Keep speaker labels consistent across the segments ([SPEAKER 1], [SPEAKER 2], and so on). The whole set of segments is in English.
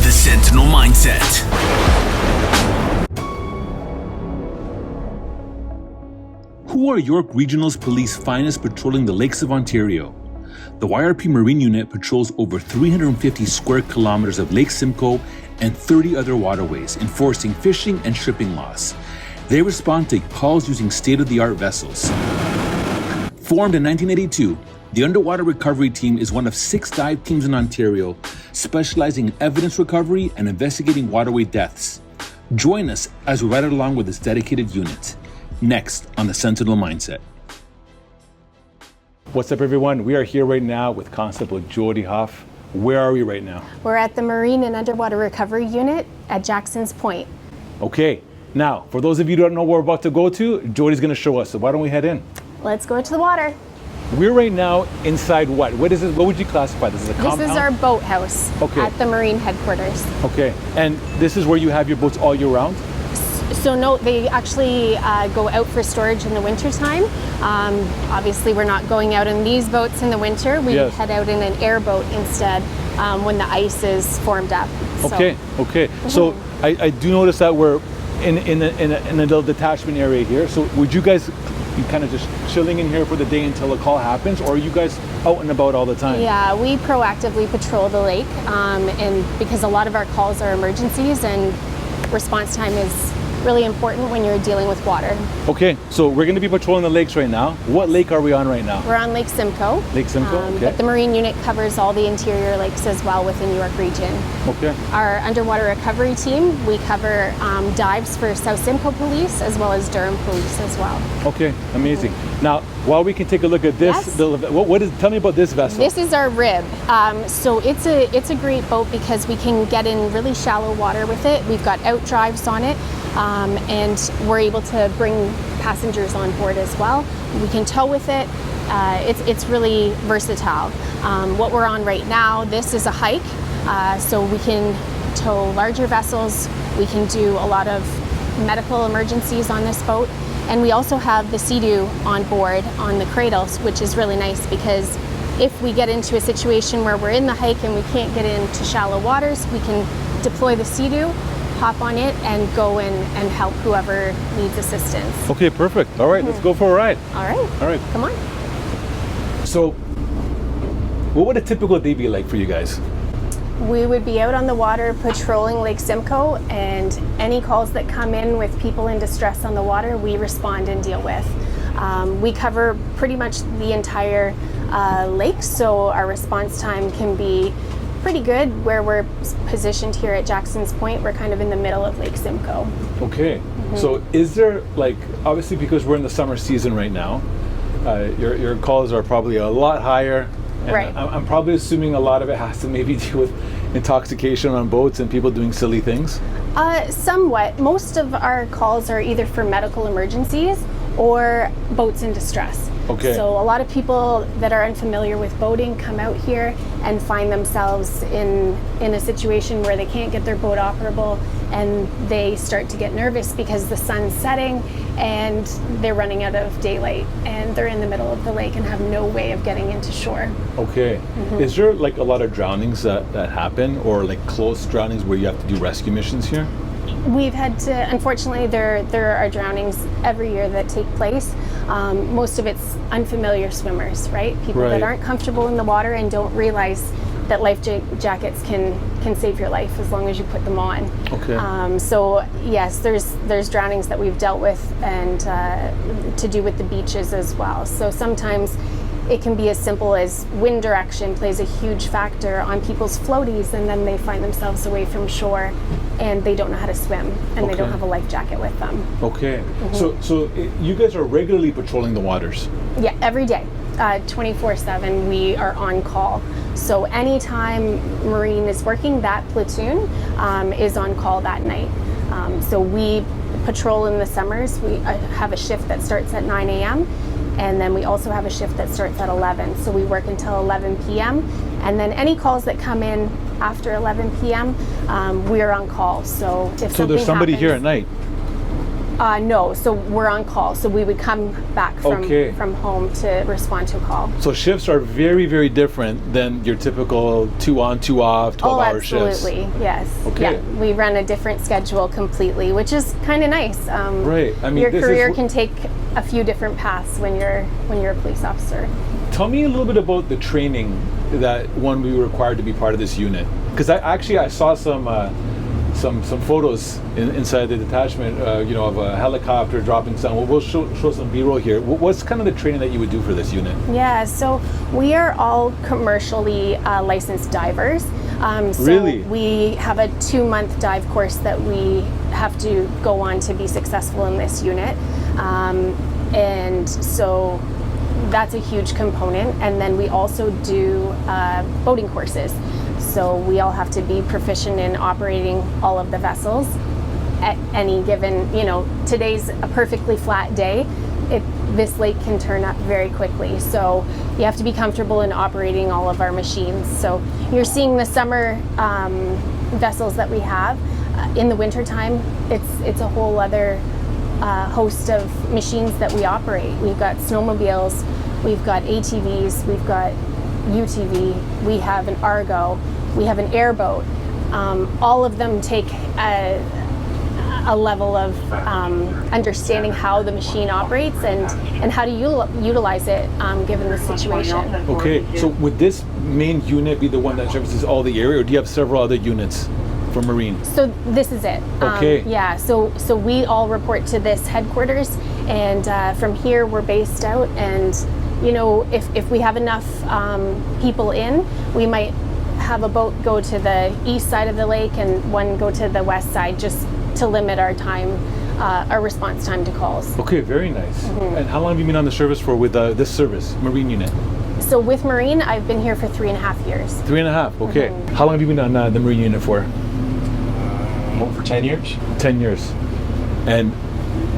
[SPEAKER 1] the Sentinel Mindset.
[SPEAKER 2] Who are York Regional's police finest patrolling the lakes of Ontario? The YRP Marine Unit patrols over 350 square kilometers of Lake Simcoe and 30 other waterways, enforcing fishing and shipping laws. They respond to calls using state-of-the-art vessels. Formed in 1982, the Underwater Recovery Team is one of 6 dive teams in Ontario, specializing in evidence recovery and investigating waterway deaths. Join us as we ride along with this dedicated unit. Next on the Sentinel Mindset.
[SPEAKER 3] What's up, everyone? We are here right now with Constable Jody Hoff. Where are we right now?
[SPEAKER 4] We're at the Marine and Underwater Recovery Unit at Jackson's Point.
[SPEAKER 3] Okay, now, for those of you who don't know where we're about to go to, Jody's gonna show us, so why don't we head in?
[SPEAKER 4] Let's go to the water.
[SPEAKER 3] We're right now inside what? What is this? What would you classify this as? A compound?
[SPEAKER 4] This is our boathouse at the Marine headquarters.
[SPEAKER 3] Okay, and this is where you have your boats all year round?
[SPEAKER 4] So no, they actually go out for storage in the winter time. Obviously, we're not going out in these boats in the winter. We head out in an airboat instead when the ice is formed up.
[SPEAKER 3] Okay, okay. So I do notice that we're in a little detachment area here. So would you guys be kind of just chilling in here for the day until a call happens, or are you guys out and about all the time?
[SPEAKER 4] Yeah, we proactively patrol the lake, and because a lot of our calls are emergencies, and response time is really important when you're dealing with water.
[SPEAKER 3] Okay, so we're going to be patrolling the lakes right now. What lake are we on right now?
[SPEAKER 4] We're on Lake Simcoe.
[SPEAKER 3] Lake Simcoe, okay.
[SPEAKER 4] But the Marine Unit covers all the interior lakes as well within York Region.
[SPEAKER 3] Okay.
[SPEAKER 4] Our underwater recovery team, we cover dives for South Simcoe Police as well as Durham Police as well.
[SPEAKER 3] Okay, amazing. Now, while we can take a look at this, tell me about this vessel.
[SPEAKER 4] This is our rib. So it's a great boat because we can get in really shallow water with it. We've got out drives on it. And we're able to bring passengers on board as well. We can tow with it. It's really versatile. What we're on right now, this is a hike, so we can tow larger vessels. We can do a lot of medical emergencies on this boat. And we also have the Sea-Doo on board on the cradles, which is really nice because if we get into a situation where we're in the hike and we can't get into shallow waters, we can deploy the Sea-Doo, hop on it, and go in and help whoever needs assistance.
[SPEAKER 3] Okay, perfect. All right, let's go for a ride.
[SPEAKER 4] All right.
[SPEAKER 3] All right.
[SPEAKER 4] Come on.
[SPEAKER 3] So, what would a typical day be like for you guys?
[SPEAKER 4] We would be out on the water patrolling Lake Simcoe, and any calls that come in with people in distress on the water, we respond and deal with. We cover pretty much the entire lake, so our response time can be pretty good. Where we're positioned here at Jackson's Point, we're kind of in the middle of Lake Simcoe.
[SPEAKER 3] Okay, so is there, like, obviously because we're in the summer season right now, your calls are probably a lot higher. And
[SPEAKER 4] right.
[SPEAKER 3] I'm probably assuming a lot of it has to maybe deal with intoxication on boats and people doing silly things?
[SPEAKER 4] Somewhat. Most of our calls are either for medical emergencies or boats in distress.
[SPEAKER 3] Okay.
[SPEAKER 4] So a lot of people that are unfamiliar with boating come out here and find themselves in a situation where they can't get their boat operable, and they start to get nervous because the sun's setting and they're running out of daylight and they're in the middle of the lake and have no way of getting into shore.
[SPEAKER 3] Okay. Is there like a lot of drownings that happen, or like close drownings where you have to do rescue missions here?
[SPEAKER 4] We've had to, unfortunately, there are drownings every year that take place. Most of it's unfamiliar swimmers, right? People that aren't comfortable in the water and don't realize that life jackets can save your life as long as you put them on.
[SPEAKER 3] Okay.
[SPEAKER 4] So yes, there's drownings that we've dealt with, and to do with the beaches as well. So sometimes it can be as simple as wind direction plays a huge factor on people's floaties, and then they find themselves away from shore and they don't know how to swim, and they don't have a life jacket with them.
[SPEAKER 3] Okay. So you guys are regularly patrolling the waters?
[SPEAKER 4] Yeah, every day. 24/7 we are on call. So anytime Marine is working, that platoon is on call that night. So we patrol in the summers. We have a shift that starts at 9 a.m. and then we also have a shift that starts at 11. So we work until 11 p.m. and then any calls that come in after 11 p.m. We are on call. So if
[SPEAKER 3] there's somebody here at night?
[SPEAKER 4] No, so we're on call. So we would come back
[SPEAKER 3] Okay.
[SPEAKER 4] from home to respond to a call.
[SPEAKER 3] So shifts are very, very different than your typical 2 on, 2 off, 12-hour shifts.
[SPEAKER 4] Absolutely, yes.
[SPEAKER 3] Okay.
[SPEAKER 4] Yeah, we run a different schedule completely, which is kind of nice.
[SPEAKER 3] Right. I mean,
[SPEAKER 4] your
[SPEAKER 3] this
[SPEAKER 4] career
[SPEAKER 3] is
[SPEAKER 4] can take a few different paths when you're a police officer.
[SPEAKER 3] Tell me a little bit about the training that one we were required to be part of this unit. Because I saw some photos inside the detachment, of a helicopter dropping some. We'll show some B-roll here. What's kind of the training that you would do for this unit?
[SPEAKER 4] Yeah, so we are all commercially licensed divers. So
[SPEAKER 3] Really?
[SPEAKER 4] we have a 2-month dive course that we have to go on to be successful in this unit. And so that's a huge component. And then we also do boating courses. So we all have to be proficient in operating all of the vessels at any given, today's a perfectly flat day. This lake can turn up very quickly. So you have to be comfortable in operating all of our machines. So you're seeing the summer vessels that we have. In the wintertime, it's a whole other host of machines that we operate. We've got snowmobiles, we've got ATVs, we've got UTV, we have an Argo, we have an airboat. All of them take a level of understanding how the machine operates and how to utilize it given the situation.
[SPEAKER 3] Okay, so would this main unit be the one that services all the area, or do you have several other units for Marine?
[SPEAKER 4] So this is it.
[SPEAKER 3] Okay.
[SPEAKER 4] Yeah, so we all report to this headquarters, and from here we're based out, and if we have enough people in, we might have a boat go to the east side of the lake and one go to the west side, just to limit our time, our response time to calls.
[SPEAKER 3] Okay, very nice. And how long have you been on the service for with this service, Marine unit?
[SPEAKER 4] So with Marine, I've been here for 3.5 years.
[SPEAKER 3] 3.5, okay. How long have you been on the Marine unit for?
[SPEAKER 1] Over 10 years.
[SPEAKER 3] 10 years. And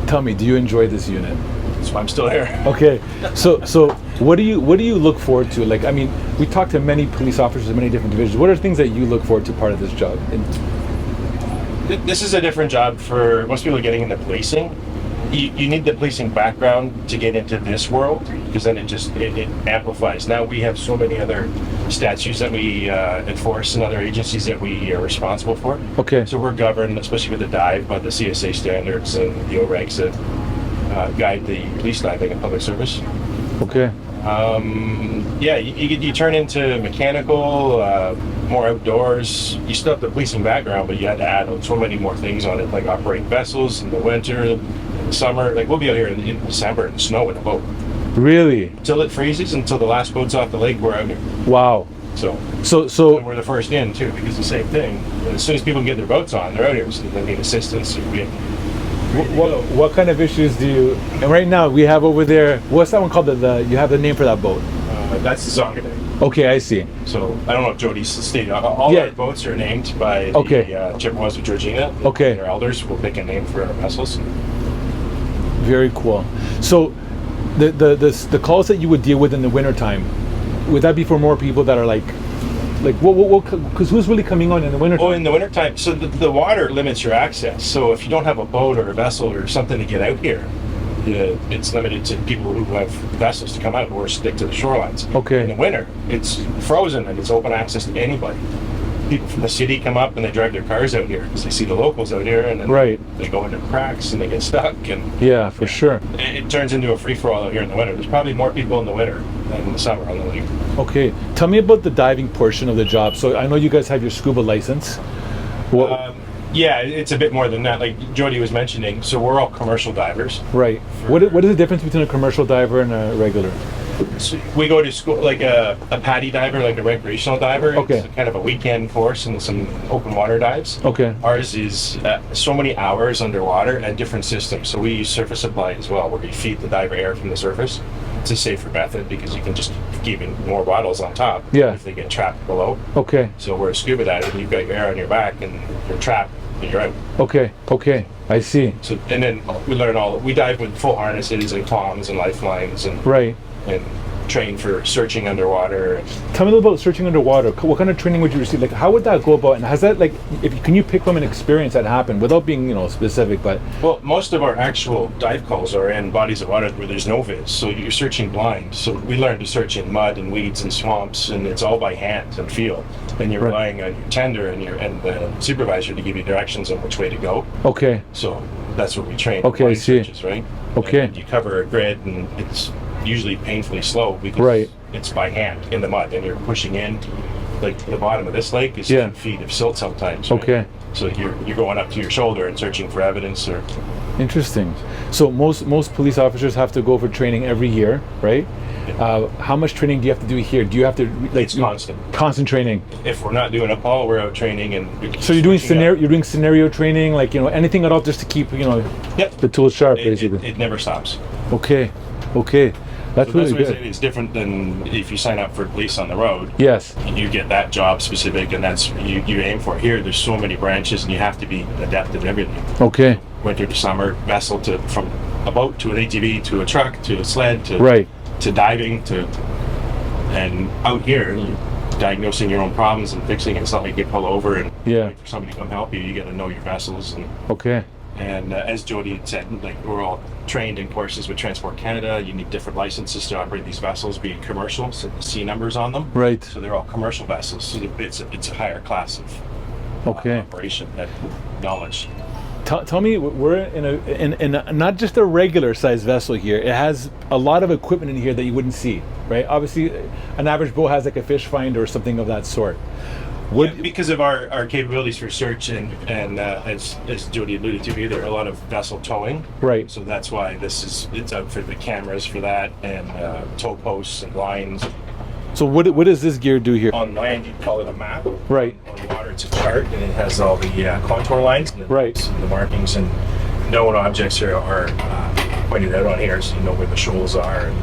[SPEAKER 3] tell me, do you enjoy this unit?
[SPEAKER 1] That's why I'm still here.
[SPEAKER 3] Okay, so what do you look forward to? Like, I mean, we talk to many police officers in many different divisions. What are things that you look forward to part of this job?
[SPEAKER 1] This is a different job for most people getting into policing. You need the policing background to get into this world, because then it amplifies. Now we have so many other statutes that we enforce and other agencies that we are responsible for.
[SPEAKER 3] Okay.
[SPEAKER 1] So we're governed, especially with the dive, by the CSA standards and the OREGs that guide the police diving and public service.
[SPEAKER 3] Okay.
[SPEAKER 1] Yeah, you turn into mechanical, more outdoors. You still have the policing background, but you had to add so many more things on it, like operating vessels in the winter, in the summer. Like, we'll be out here in December in the snow in a boat.
[SPEAKER 3] Really?
[SPEAKER 1] Until it freezes, until the last boat's off the lake, we're out here.
[SPEAKER 3] Wow.
[SPEAKER 1] So
[SPEAKER 3] So
[SPEAKER 1] and we're the first in too, because the same thing. As soon as people can get their boats on, they're out here. So they need assistance.
[SPEAKER 3] what kind of issues do you? And right now we have over there. What's that one called? You have the name for that boat?
[SPEAKER 1] That's the Zonga.
[SPEAKER 3] Okay, I see.
[SPEAKER 1] So I don't know if Jody's stated. All
[SPEAKER 3] Yeah.
[SPEAKER 1] our boats are named by
[SPEAKER 3] Okay.
[SPEAKER 1] the Chippewas of Georgina.
[SPEAKER 3] Okay.
[SPEAKER 1] Their elders will pick a name for our vessels.
[SPEAKER 3] Very cool. So the calls that you would deal with in the wintertime, would that be for more people that are like what? Because who's really coming on in the wintertime?
[SPEAKER 1] Oh, in the wintertime, so the water limits your access. So if you don't have a boat or a vessel or something to get out here, it's limited to people who have vessels to come out or stick to the shorelines.
[SPEAKER 3] Okay.
[SPEAKER 1] In the winter, it's frozen and it's open access to anybody. People from the city come up and they drive their cars out here because they see the locals out here, and then
[SPEAKER 3] Right.
[SPEAKER 1] they go into cracks and they get stuck. And
[SPEAKER 3] Yeah, for sure.
[SPEAKER 1] it turns into a free-for-all out here in the winter. There's probably more people in the winter than in the summer on the lake.
[SPEAKER 3] Okay, tell me about the diving portion of the job. So I know you guys have your scuba license. What,
[SPEAKER 1] Yeah, it's a bit more than that. Like Jody was mentioning, so we're all commercial divers.
[SPEAKER 3] right. What is the difference between a commercial diver and a regular?
[SPEAKER 1] So we go to school like a paddy diver, like a recreational diver.
[SPEAKER 3] Okay.
[SPEAKER 1] It's kind of a weekend course and some open water dives.
[SPEAKER 3] Okay.
[SPEAKER 1] Ours is so many hours underwater and different systems. So we use surface supply as well, where you feed the diver air from the surface. It's a safer method because you can just keep in more bottles on top
[SPEAKER 3] Yeah.
[SPEAKER 1] if they get trapped below.
[SPEAKER 3] Okay.
[SPEAKER 1] So we're a scuba diver, you've got your air on your back and you're trapped and you're out.
[SPEAKER 3] Okay. Okay. I see.
[SPEAKER 1] So and then we dive with full harnesses and comms and lifelines and
[SPEAKER 3] Right.
[SPEAKER 1] train for searching underwater.
[SPEAKER 3] Tell me a little about searching underwater. What kind of training would you receive? Like, how would that go about? And has that, like, can you pick from an experience that happened without being, specific? But
[SPEAKER 1] Well, most of our actual dive calls are in bodies of water where there's no viz, so you're searching blind. So we learned to search in mud and weeds and swamps, and it's all by hand and feel. And you're relying on your tender and the supervisor to give you directions on which way to go.
[SPEAKER 3] okay,
[SPEAKER 1] So that's what we train.
[SPEAKER 3] Okay, I
[SPEAKER 1] blind
[SPEAKER 3] see.
[SPEAKER 1] searches, right?
[SPEAKER 3] Okay.
[SPEAKER 1] And you cover a grid, and it's usually painfully slow because
[SPEAKER 3] Right.
[SPEAKER 1] it's by hand in the mud, and you're pushing in. Like the bottom of this lake is 10 feet of silt sometimes. Right?
[SPEAKER 3] Okay.
[SPEAKER 1] So you're going up to your shoulder and searching for evidence or.
[SPEAKER 3] interesting. So most police officers have to go for training every year, right? How much training do you have to do here? Do you have to
[SPEAKER 1] It's constant.
[SPEAKER 3] Constant training?
[SPEAKER 1] If we're not doing a call, we're out training and.
[SPEAKER 3] So you're doing
[SPEAKER 1] switching up.
[SPEAKER 3] scenario training, like anything at all, just to keep
[SPEAKER 1] Yep.
[SPEAKER 3] the tools sharp,
[SPEAKER 1] It
[SPEAKER 3] basically.
[SPEAKER 1] it never stops.
[SPEAKER 3] Okay, that's
[SPEAKER 1] So
[SPEAKER 3] really
[SPEAKER 1] that's what I
[SPEAKER 3] good.
[SPEAKER 1] say, it's different than if you sign up for police on the road.
[SPEAKER 3] Yes.
[SPEAKER 1] You get that job specific, and that's you aim for. Here, there's so many branches, and you have to be adept at everything.
[SPEAKER 3] Okay.
[SPEAKER 1] Winter to summer, vessel to from a boat to an ATV to a truck to a sled to
[SPEAKER 3] Right.
[SPEAKER 1] to diving to, and out here, you're diagnosing your own problems and fixing it. It's not like you get pulled over and
[SPEAKER 3] Yeah.
[SPEAKER 1] wait for somebody to come help you. You got to know your vessels and.
[SPEAKER 3] Okay.
[SPEAKER 1] And as Jody had said, like we're all trained in courses with Transport Canada. You need different licenses to operate these vessels, being commercial, so the C numbers on them.
[SPEAKER 3] Right.
[SPEAKER 1] So they're all commercial vessels. So it's a higher class of
[SPEAKER 3] Okay.
[SPEAKER 1] operation, that knowledge.
[SPEAKER 3] Tell me, we're in a not just a regular size vessel here. It has a lot of equipment in here that you wouldn't see, right? Obviously, an average boat has like a fish finder or something of that sort.
[SPEAKER 1] Yeah, because of our capabilities for search and as Jody alluded to, there are a lot of vessel towing.
[SPEAKER 3] Right.
[SPEAKER 1] So that's why it's out for the cameras for that and tow posts and lines.
[SPEAKER 3] So what does this gear do here?
[SPEAKER 1] On land, you'd call it a map.
[SPEAKER 3] Right.
[SPEAKER 1] On water, it's a chart, and it has all the contour lines and the markings, and known objects are pointed out on here, so you know where the shoals are. And,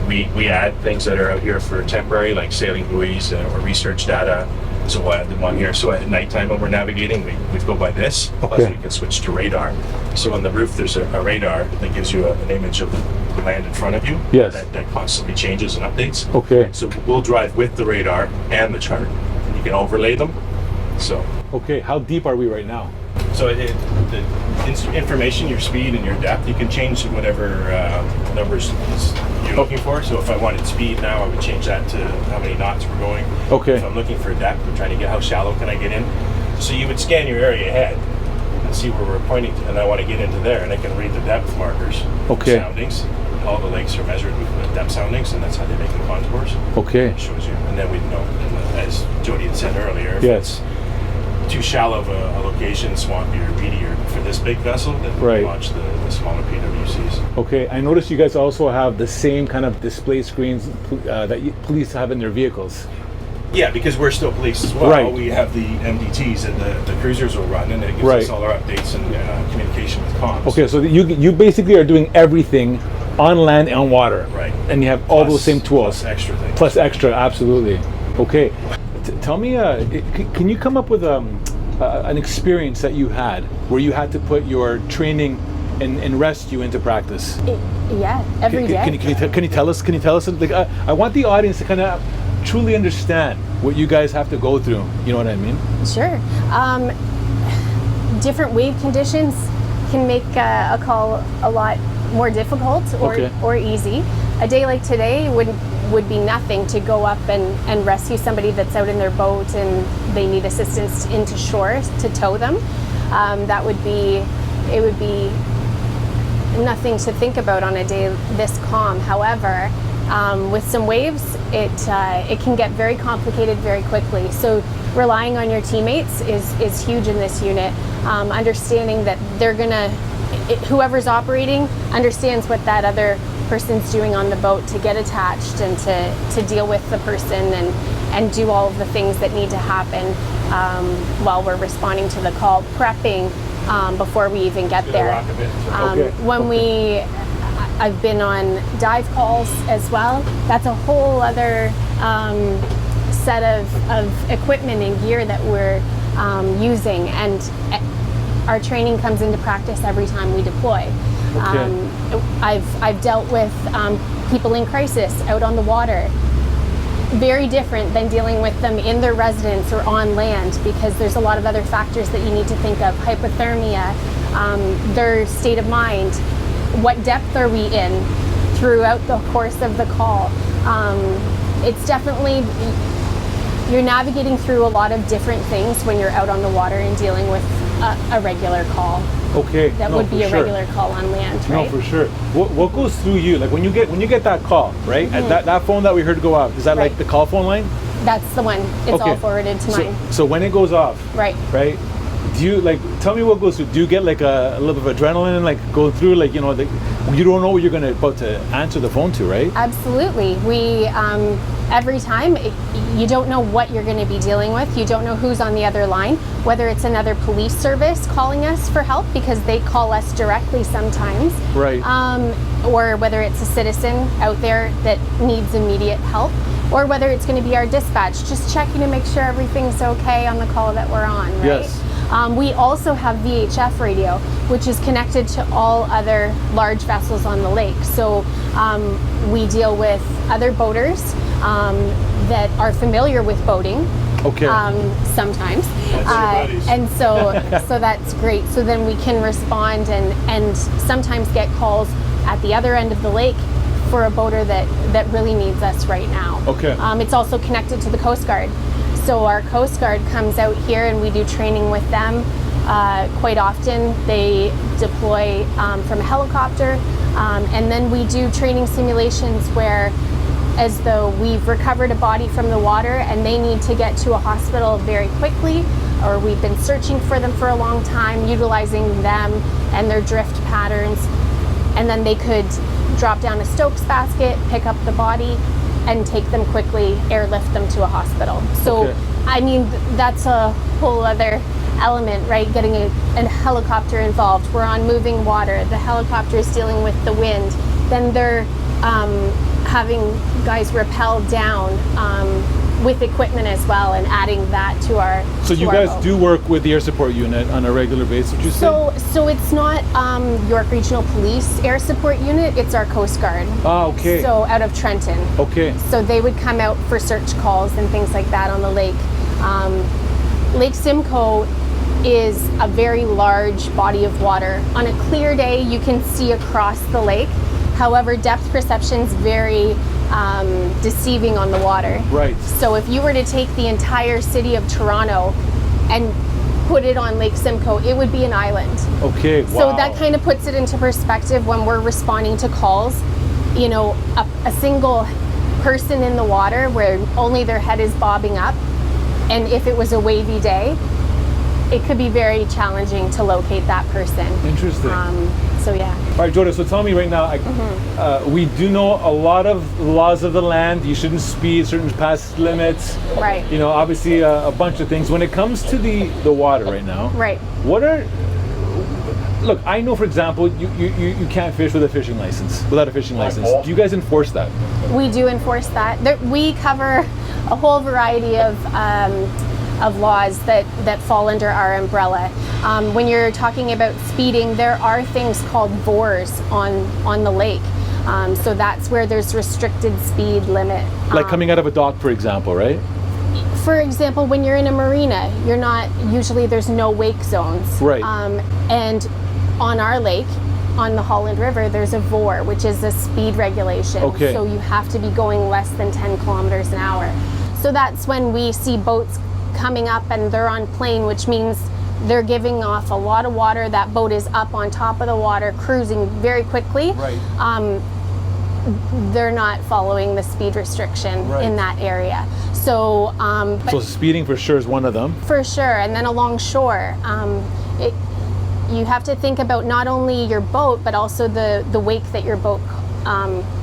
[SPEAKER 1] we add things that are out here for temporary, like sailing buoys or research data. So we'll add them on here. So at nighttime when we're navigating, we go by this. Plus we can switch to radar. So on the roof, there's a radar that gives you an image of the land in front of you.
[SPEAKER 3] Yes.
[SPEAKER 1] That constantly changes and updates.
[SPEAKER 3] Okay.
[SPEAKER 1] So we'll drive with the radar and the chart. And you can overlay them. So.
[SPEAKER 3] Okay. How deep are we right now?
[SPEAKER 1] So the information, your speed and your depth, you can change whatever numbers you're looking for. So if I wanted speed now, I would change that to how many knots we're going.
[SPEAKER 3] Okay.
[SPEAKER 1] If I'm looking for depth, I'm trying to get how shallow can I get in. So you would scan your area ahead and see where we're pointing to, and I want to get into there, and I can read the depth markers,
[SPEAKER 3] Okay.
[SPEAKER 1] soundings. All the lakes are measured with the depth soundings, and that's how they make the contours.
[SPEAKER 3] Okay.
[SPEAKER 1] It shows you, and then we know, as Jody had said earlier, if
[SPEAKER 3] Yes.
[SPEAKER 1] it's too shallow of a location, swampy or weedy, or for this big vessel, then
[SPEAKER 3] Right.
[SPEAKER 1] we launch the smaller PWCs.
[SPEAKER 3] Okay. I noticed you guys also have the same kind of display screens that police have in their vehicles.
[SPEAKER 1] Yeah, because we're still police as well.
[SPEAKER 3] Right.
[SPEAKER 1] We have the MDTs that the cruisers will run, and it gives
[SPEAKER 3] Right.
[SPEAKER 1] us all our updates and communication with comms.
[SPEAKER 3] Okay. So you basically are doing everything on land and on water.
[SPEAKER 1] Right.
[SPEAKER 3] And you have all those same tools.
[SPEAKER 1] Plus extra things.
[SPEAKER 3] Plus extra, absolutely. Okay. Tell me, can you come up with an experience that you had where you had to put your training in rescue into practice?
[SPEAKER 4] Yeah, every day.
[SPEAKER 3] Can you tell us? Like, I want the audience to kind of truly understand what you guys have to go through. You know what I mean?
[SPEAKER 4] Sure. Different wave conditions can make a call a lot more difficult or easy. A day like today would be nothing to go up and rescue somebody that's out in their boat and they need assistance into shore to tow them. It would be nothing to think about on a day this calm. However, with some waves, it can get very complicated very quickly. So relying on your teammates is huge in this unit. Understanding that whoever's operating understands what that other person's doing on the boat to get attached and to deal with the person and do all of the things that need to happen while we're responding to the call, prepping before we even get there. I've been on dive calls as well. That's a whole other set of equipment and gear that we're using, and our training comes into practice every time we deploy.
[SPEAKER 3] Okay.
[SPEAKER 4] I've dealt with people in crisis out on the water. Very different than dealing with them in their residence or on land, because there's a lot of other factors that you need to think of. Hypothermia, their state of mind, what depth are we in throughout the course of the call. It's definitely, you're navigating through a lot of different things when you're out on the water and dealing with a regular call.
[SPEAKER 3] Okay.
[SPEAKER 4] That would be a regular call on land, right?
[SPEAKER 3] No, for sure. What goes through you? Like when you get that call, right? And that phone that we heard go off, is that like the call phone line?
[SPEAKER 4] That's the one. It's all forwarded to mine.
[SPEAKER 3] So when it goes off, right? Do you tell me what goes through? Do you get like a little bit of adrenaline and like go through, like, you know, you don't know what you're about to answer the phone to, right?
[SPEAKER 4] Absolutely. We every time you don't know what you're going to be dealing with. You don't know who's on the other line, whether it's another police service calling us for help because they call us directly sometimes,
[SPEAKER 3] right?
[SPEAKER 4] Or whether it's a citizen out there that needs immediate help, or whether it's going to be our dispatch just checking to make sure everything's okay on the call that we're on, right?
[SPEAKER 3] Yes.
[SPEAKER 4] We also have VHF radio, which is connected to all other large vessels on the lake. So we deal with other boaters that are familiar with boating.
[SPEAKER 3] Okay.
[SPEAKER 4] Sometimes, and so that's great. So then we can respond and sometimes get calls at the other end of the lake for a boater that really needs us right now.
[SPEAKER 3] Okay.
[SPEAKER 4] It's also connected to the Coast Guard. So our Coast Guard comes out here and we do training with them. Quite often they deploy from a helicopter, and then we do training simulations where, as though we've recovered a body from the water and they need to get to a hospital very quickly, or we've been searching for them for a long time, utilizing them and their drift patterns, and then they could drop down a Stokes basket, pick up the body, and take them quickly, airlift them to a hospital. So, I mean, that's a whole other element, right? Getting a helicopter involved. We're on moving water. The helicopter is dealing with the wind. Then they're having guys rappel down with equipment as well, and adding that to our.
[SPEAKER 3] So you guys do work with the air support unit on a regular basis, would you say?
[SPEAKER 4] So it's not York Regional Police Air Support Unit, it's our Coast Guard.
[SPEAKER 3] Ah, okay.
[SPEAKER 4] So out of Trenton.
[SPEAKER 3] Okay.
[SPEAKER 4] So they would come out for search calls and things like that on the lake. Lake Simcoe is a very large body of water. On a clear day, you can see across the lake. However, depth perception's very deceiving on the water.
[SPEAKER 3] Right.
[SPEAKER 4] So if you were to take the entire city of Toronto and put it on Lake Simcoe, it would be an island.
[SPEAKER 3] Okay, wow.
[SPEAKER 4] So that kind of puts it into perspective when we're responding to calls. You know, a single person in the water where only their head is bobbing up, and if it was a wavy day, it could be very challenging to locate that person.
[SPEAKER 3] Interesting.
[SPEAKER 4] So yeah.
[SPEAKER 3] All right, Jordan, so tell me right now, we do know a lot of laws of the land. You shouldn't speed, certain past limits.
[SPEAKER 4] Right.
[SPEAKER 3] You know, obviously a bunch of things. When it comes to the water right now,
[SPEAKER 4] right.
[SPEAKER 3] Look, I know, for example, you can't fish with a fishing license, without a fishing license. Do you guys enforce that?
[SPEAKER 4] We do enforce that. We cover a whole variety of laws that fall under our umbrella. When you're talking about speeding, there are things called VORs on the lake. So that's where there's restricted speed limit.
[SPEAKER 3] Like coming out of a dock, for example, right?
[SPEAKER 4] For example, when you're in a marina, there's no wake zones.
[SPEAKER 3] Right.
[SPEAKER 4] And on our lake, on the Holland River, there's a VOR, which is a speed regulation.
[SPEAKER 3] Okay.
[SPEAKER 4] So you have to be going less than 10 kilometers an hour. So that's when we see boats coming up and they're on plane, which means they're giving off a lot of water. That boat is up on top of the water, cruising very quickly.
[SPEAKER 3] Right.
[SPEAKER 4] They're not following the speed restriction in that area. So,
[SPEAKER 3] so speeding for sure is one of them.
[SPEAKER 4] For sure, and then along shore, you have to think about not only your boat, but also the wake that your boat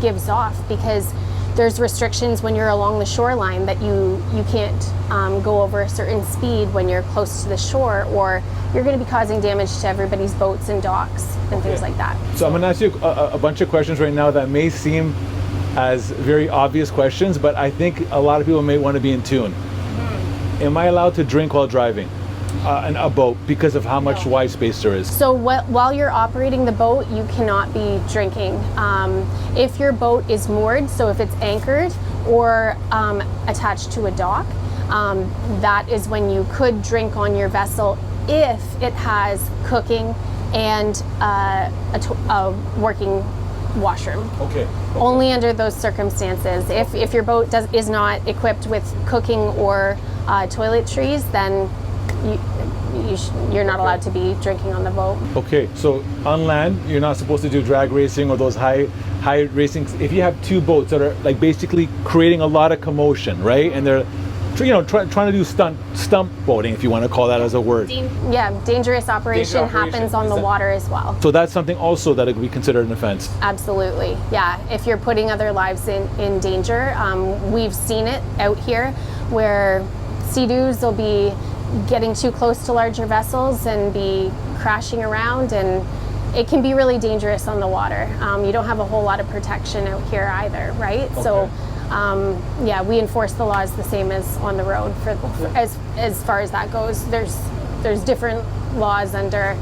[SPEAKER 4] gives off, because there's restrictions when you're along the shoreline that you can't go over a certain speed when you're close to the shore, or you're going to be causing damage to everybody's boats and docks and things like that.
[SPEAKER 3] So I'm going to ask you a bunch of questions right now that may seem as very obvious questions, but I think a lot of people may want to be in tune. Am I allowed to drink while driving? a boat because of how much wide space there is?
[SPEAKER 4] So while you're operating the boat, you cannot be drinking. If your boat is moored, so if it's anchored or attached to a dock, that is when you could drink on your vessel if it has cooking and a working washroom.
[SPEAKER 3] Okay.
[SPEAKER 4] Only under those circumstances. If your boat is not equipped with cooking or toiletries, then you're not allowed to be drinking on the boat.
[SPEAKER 3] Okay, so on land, you're not supposed to do drag racing or those high racing. If you have two boats that are like basically creating a lot of commotion, right? And they're trying to do stump boating, if you want to call that as a word.
[SPEAKER 4] Dangerous operation happens on the water as well.
[SPEAKER 3] So that's something also that would be considered an offense.
[SPEAKER 4] Absolutely, yeah. If you're putting other lives in danger, we've seen it out here where sea-doos will be getting too close to larger vessels and be crashing around, and it can be really dangerous on the water. You don't have a whole lot of protection out here either, right? Okay. So we enforce the laws the same as on the road as far as that goes. There's different laws under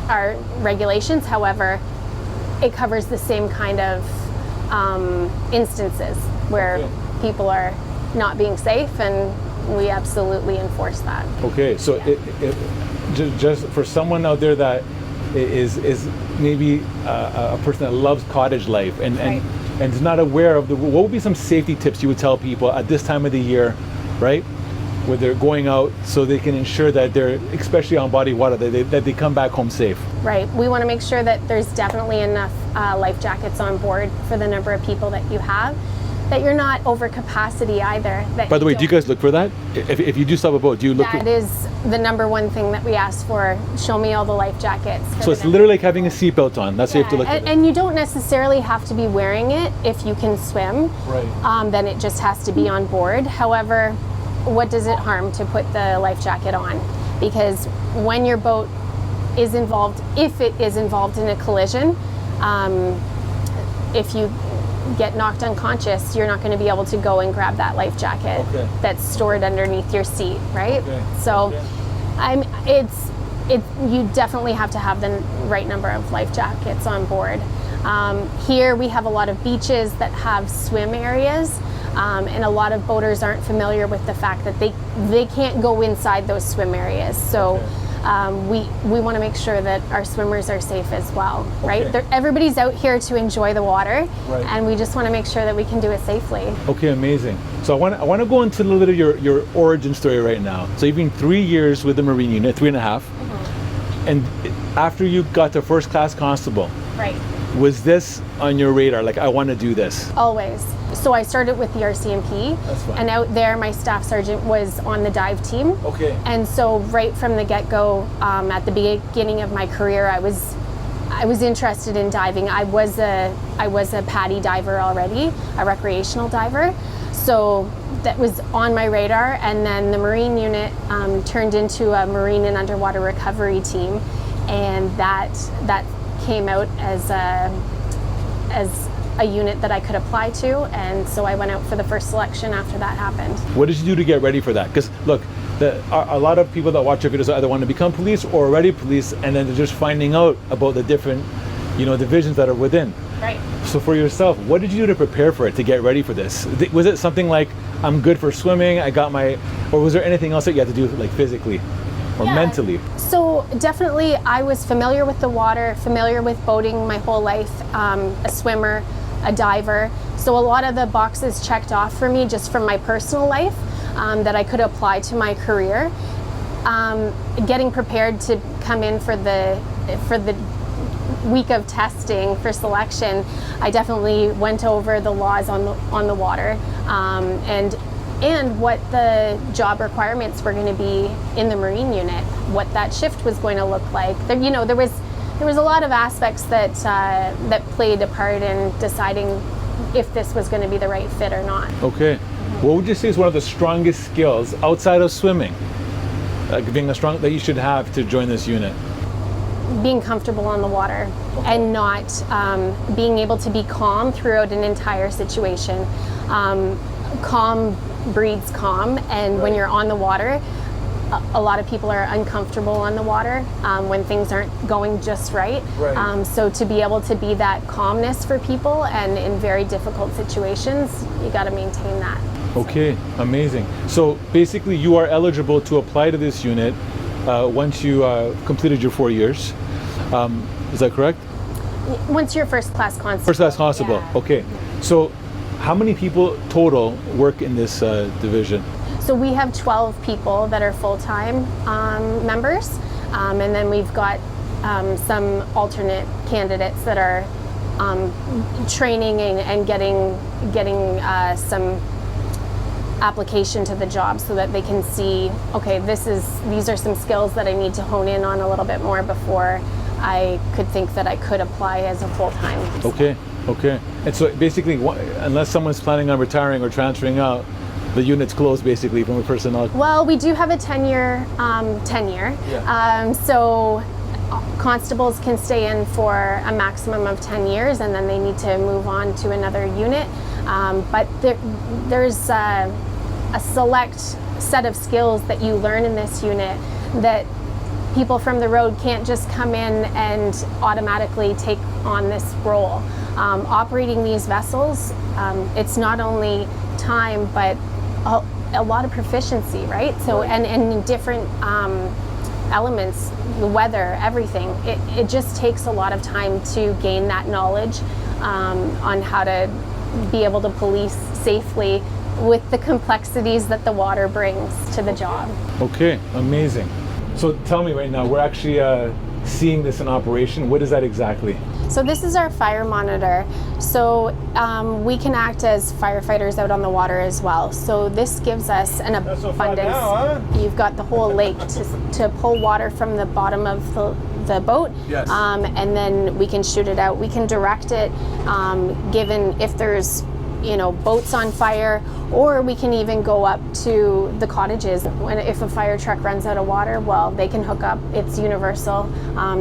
[SPEAKER 4] our regulations. However, it covers the same kind of instances where people are not being safe, and we absolutely enforce that.
[SPEAKER 3] Okay, so just for someone out there that is maybe a person that loves cottage life and is not aware of what would be some safety tips you would tell people at this time of the year, right? Where they're going out so they can ensure that they're, especially on body water, that they come back home safe.
[SPEAKER 4] Right. We want to make sure that there's definitely enough life jackets on board for the number of people that you have, that you're not over capacity either.
[SPEAKER 3] By the way, do you guys look for that? If you do stop a boat, do you look for...
[SPEAKER 4] That is the number one thing that we ask for. Show me all the life jackets.
[SPEAKER 3] So it's literally like having a seatbelt on. That's what you have to look at.
[SPEAKER 4] And you don't necessarily have to be wearing it if you can swim.
[SPEAKER 3] Right.
[SPEAKER 4] Then it just has to be on board. However, what does it harm to put the life jacket on? Because when your boat is involved, if it is involved in a collision, if you get knocked unconscious, you're not going to be able to go and grab that life jacket that's stored underneath your seat, right? So you definitely have to have the right number of life jackets on board. Here we have a lot of beaches that have swim areas, and a lot of boaters aren't familiar with the fact that they can't go inside those swim areas. So we want to make sure that our swimmers are safe as well, right? Everybody's out here to enjoy the water, and we just want to make sure that we can do it safely.
[SPEAKER 3] Okay, amazing. So I want to go into a little bit of your origin story right now. So you've been 3 years with the Marine Unit, 3.5, and after you got to first class constable, was this on your radar? Like, I want to do this? Always.
[SPEAKER 4] So I started with the RCMP, and out there my staff sergeant was on the dive team.
[SPEAKER 3] Okay.
[SPEAKER 4] And so right from the get-go, at the beginning of my career, I was interested in diving. I was a PADI diver already, a recreational diver. So that was on my radar, and then the Marine Unit turned into a Marine and Underwater Recovery Team, and that came out as a unit that I could apply to, and so I went out for the first selection after that happened.
[SPEAKER 3] What did you do to get ready for that? Because look, a lot of people that watch your videos either want to become police or already police, and then they're just finding out about the different, divisions that are within.
[SPEAKER 4] Right.
[SPEAKER 3] So for yourself, what did you do to prepare for it, to get ready for this? Was it something like, I'm good for swimming, or was there anything else that you had to do, like physically or mentally?
[SPEAKER 4] So definitely I was familiar with the water, familiar with boating my whole life, a swimmer, a diver. So a lot of the boxes checked off for me just from my personal life that I could apply to my career. Getting prepared to come in for the week of testing for selection, I definitely went over the laws on the water, and what the job requirements were going to be in the Marine Unit, what that shift was going to look like. There was a lot of aspects that played a part in deciding if this was going to be the right fit or not.
[SPEAKER 3] Okay. What would you say is one of the strongest skills outside of swimming, that you should have to join this unit?
[SPEAKER 4] Being comfortable on the water and not being able to be calm throughout an entire situation. Calm breeds calm, and when you're on the water, a lot of people are uncomfortable on the water when things aren't going just right. So to be able to be that calmness for people and in very difficult situations, you got to maintain that.
[SPEAKER 3] Okay, amazing. So basically you are eligible to apply to this unit once you completed your 4 years. Is that correct?
[SPEAKER 4] Once you're first class constable.
[SPEAKER 3] First class constable,
[SPEAKER 4] Yeah.
[SPEAKER 3] okay. So how many people total work in this division?
[SPEAKER 4] So we have 12 people that are full-time members, and then we've got some alternate candidates that are training and getting some application to the job so that they can see, okay, these are some skills that I need to hone in on a little bit more before I could think that I could apply as a full-time.
[SPEAKER 3] Okay. And so basically, unless someone's planning on retiring or transferring out, the unit's closed basically from a personnel.
[SPEAKER 4] Well, we do have a 10-year tenure. So constables can stay in for a maximum of 10 years and then they need to move on to another unit. But there's a select set of skills that you learn in this unit that people from the road can't just come in and automatically take on this role. Operating these vessels, it's not only time, but a lot of proficiency, right? So, and different elements, the weather, everything. It just takes a lot of time to gain that knowledge on how to be able to police safely with the complexities that the water brings to the job.
[SPEAKER 3] Okay, amazing. So tell me right now, we're actually seeing this in operation. What is that exactly?
[SPEAKER 4] So this is our fire monitor. So we can act as firefighters out on the water as well. So this gives us an abundance. You've got the whole lake to pull water from the bottom of the boat, and then we can shoot it out. We can direct it, given if there's boats on fire, or we can even go up to the cottages. If a fire truck runs out of water, well, they can hook up, it's universal,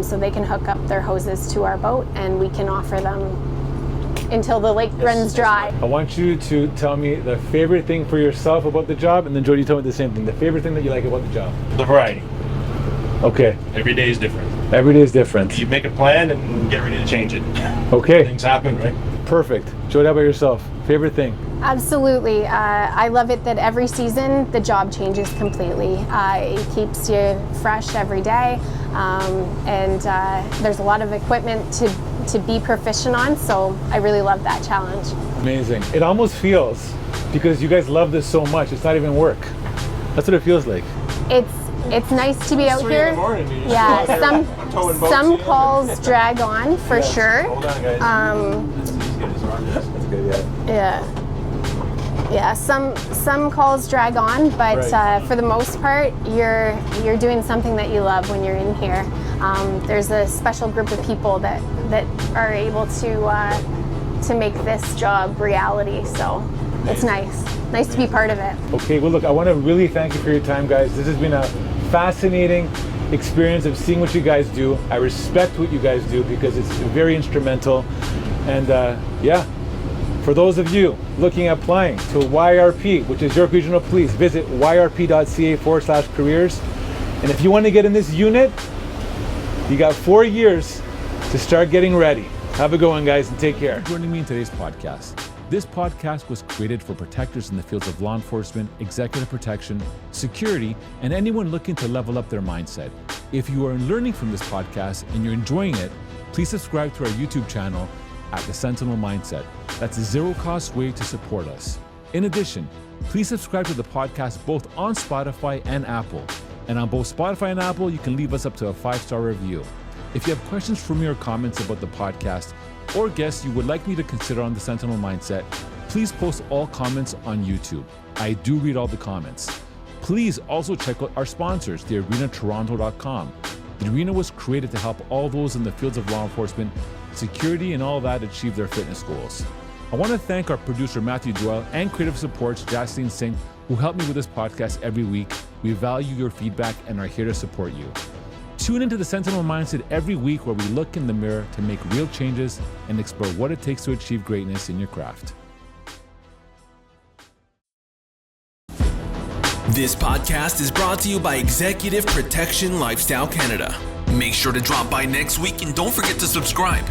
[SPEAKER 4] so they can hook up their hoses to our boat and we can offer them until the lake runs dry.
[SPEAKER 3] I want you to tell me the favorite thing for yourself about the job, and then Jody, tell me the same thing. The favorite thing that you like about the job?
[SPEAKER 1] The variety.
[SPEAKER 3] Okay.
[SPEAKER 1] Every day is different.
[SPEAKER 3] Every day is different.
[SPEAKER 1] You make a plan and get ready to change it.
[SPEAKER 3] Okay.
[SPEAKER 1] Things happen, right?
[SPEAKER 3] Perfect. Jody, how about yourself? Favorite thing?
[SPEAKER 4] Absolutely. I love it that every season the job changes completely. It keeps you fresh every day, and there's a lot of equipment to be proficient on, so I really love that challenge.
[SPEAKER 3] Amazing. It almost feels, because you guys love this so much, it's not even work. That's what it feels like.
[SPEAKER 4] It's nice to be out here. Yeah, some calls drag on for sure.
[SPEAKER 1] Hold on, guys.
[SPEAKER 3] That's good,
[SPEAKER 4] Yeah, some calls drag on, but for the most part, you're doing something that you love when you're in here. There's a special group of people that are able to make this job reality. So it's nice to be part of it.
[SPEAKER 3] Okay, well look, I want to really thank you for your time, guys. This has been a fascinating experience of seeing what you guys do. I respect what you guys do because it's very instrumental. And for those of you looking at applying to YRP, which is York Regional Police, visit yrp.ca/careers. And if you want to get in this unit, you got 4 years to start getting ready. Have a good one, guys, and take care.
[SPEAKER 2] Joining me in today's podcast. This podcast was created for protectors in the fields of law enforcement, executive protection, security, and anyone looking to level up their mindset. If you are learning from this podcast and you're enjoying it, please subscribe to our YouTube channel at the Sentinel Mindset. That's a zero-cost way to support us. In addition, please subscribe to the podcast both on Spotify and Apple. And on both Spotify and Apple, you can leave us up to a 5-star review. If you have questions for me or comments about the podcast or guests you would like me to consider on the Sentinel Mindset, please post all comments on YouTube. I do read all the comments. Please also check out our sponsors, thearenatoronto.com. The Arena was created to help all those in the fields of law enforcement, security, and all that achieve their fitness goals. I want to thank our producer Matthew Doyle and creative supports Jaslene Singh, who help me with this podcast every week. We value your feedback and are here to support you. Tune into the Sentinel Mindset every week where we look in the mirror to make real changes and explore what it takes to achieve greatness in your craft.
[SPEAKER 5] This podcast is brought to you by Executive Protection Lifestyle Canada. Make sure to drop by next week and don't forget to subscribe.